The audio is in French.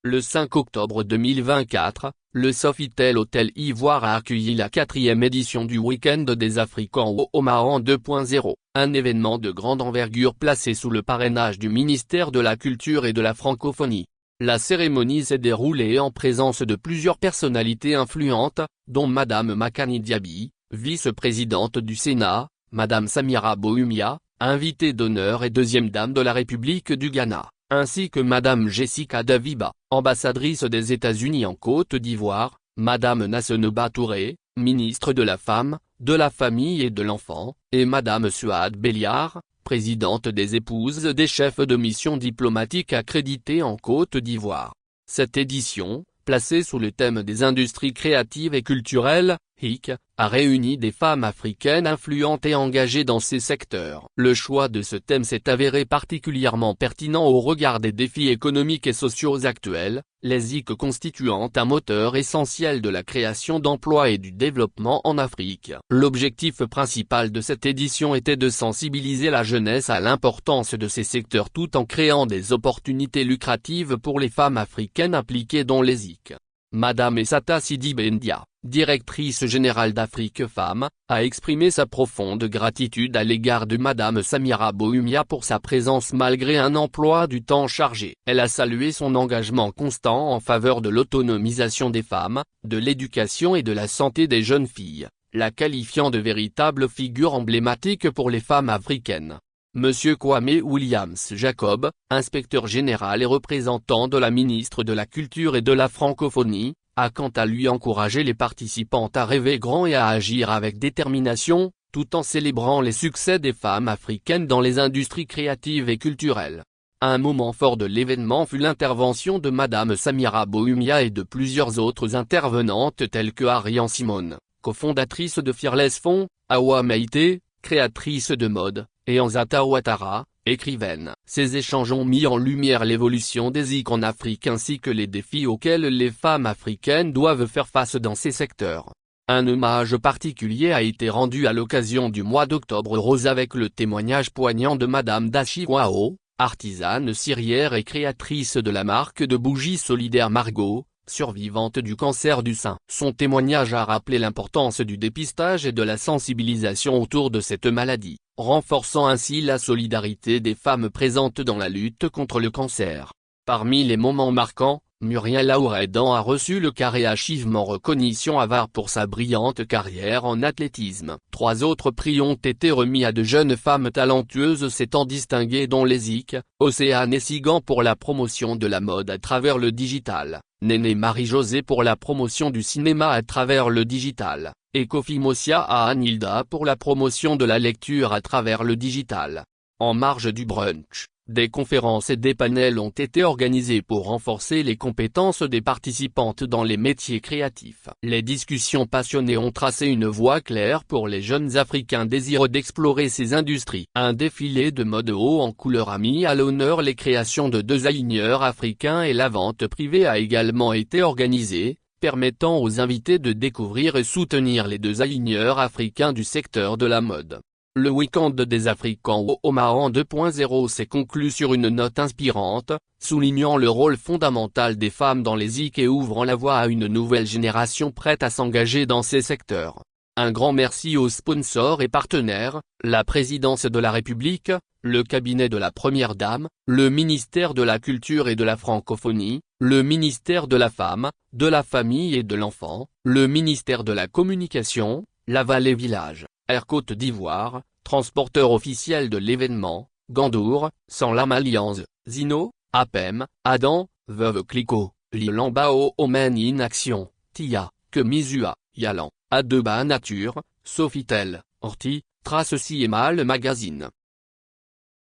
Le 5 octobre 2024, le Sofitel Hôtel Ivoire a accueilli la 4e édition du Week-end des Africains au Oman 2.0, un événement de grande envergure placé sous le parrainage du ministère de la Culture et de la Francophonie. La cérémonie s'est déroulée en présence de plusieurs personnalités influentes, dont Madame Makani Diaby, vice-présidente du Sénat, Madame Samira Boumia, invitée d'honneur et deuxième dame de la République du Ghana, ainsi que Madame Jessica Daviba, ambassadrice des États-Unis en Côte d'Ivoire, Madame Nassenoba Touré, ministre de la Femme, de la Famille et de l'Enfant, et Madame Suad Béliard, présidente des Épouses des chefs de mission diplomatique accrédités en Côte d'Ivoire. Cette édition, placée sous le thème des industries créatives et culturelles, HIC, a réuni des femmes africaines influentes et engagées dans ces secteurs. Le choix de ce thème s'est avéré particulièrement pertinent au regard des défis économiques et sociaux actuels, les HIC constituant un moteur essentiel de la création d'emplois et du développement en Afrique. L'objectif principal de cette édition était de sensibiliser la jeunesse à l'importance de ces secteurs tout en créant des opportunités lucratives pour les femmes africaines impliquées dans les HIC. Madame Essata Sidi Bendia, directrice générale d'Afrique Femmes, a exprimé sa profonde gratitude à l'égard de Madame Samira Boumia pour sa présence malgré un emploi du temps chargé. Elle a salué son engagement constant en faveur de l'autonomisation des femmes, de l'éducation et de la santé des jeunes filles, la qualifiant de véritable figure emblématique pour les femmes africaines. Monsieur Kwame Williams Jacob, inspecteur général et représentant de la ministre de la Culture et de la Francophonie, a quant à lui encouragé les participantes à rêver grand et à agir avec détermination, tout en célébrant les succès des femmes africaines dans les industries créatives et culturelles. Un moment fort de l'événement fut l'intervention de Madame Samira Boumia et de plusieurs autres intervenantes telles que Ariane Simone, cofondatrice de Fearless Fond, Awa Meïté, créatrice de mode, et Anzata Ouattara, écrivaine. Ces échanges ont mis en lumière l'évolution des HIC en Afrique ainsi que les défis auxquels les femmes africaines doivent faire face dans ces secteurs. Un hommage particulier a été rendu à l'occasion du mois d'Octobre Rose avec le témoignage poignant de Madame Dachi Wao, artisane cirière et créatrice de la marque de bougies solidaires Margot, survivante du cancer du sein. Son témoignage a rappelé l'importance du dépistage et de la sensibilisation autour de cette maladie, renforçant ainsi la solidarité des femmes présentes dans la lutte contre le cancer. Parmi les moments marquants, Muriel Laouredan a reçu le Carré Achievement Recognition Award pour sa brillante carrière en athlétisme. 3 autres prix ont été remis à de jeunes femmes talentueuses s'étant distinguées dont les HIC, Océane Essigan pour la promotion de la mode à travers le digital, Néné Marie-Josée pour la promotion du cinéma à travers le digital, et Kofi Mosia à Anilda pour la promotion de la lecture à travers le digital. En marge du brunch, des conférences et des panels ont été organisés pour renforcer les compétences des participantes dans les métiers créatifs. Les discussions passionnées ont tracé une voie claire pour les jeunes Africains désireux d'explorer ces industries. Un défilé de mode haut en couleur a mis à l'honneur les créations de designers africains et la vente privée a également été organisée, permettant aux invités de découvrir et soutenir les designers africains du secteur de la mode. Le Week-end des Africains au Oman 2.0 s'est conclu sur une note inspirante, soulignant le rôle fondamental des femmes dans les HIC et ouvrant la voie à une nouvelle génération prête à s'engager dans ces secteurs. Un grand merci aux sponsors et partenaires, la Présidence de la République, le cabinet de la Première Dame, le ministère de la Culture et de la Francophonie, le ministère de la Femme, de la Famille et de l'Enfant, le ministère de la Communication, la Vallée Village, Air Côte d'Ivoire, transporteur officiel de l'événement, Gandour, Sanlam Alliance, Zino, APEM, Adam, Veuve Clicquot, Lilambao Omen in Action, Tia, Kemisua, Yalan, Adeba Nature, Sofitel, Orti, Trace Ciema le magazine.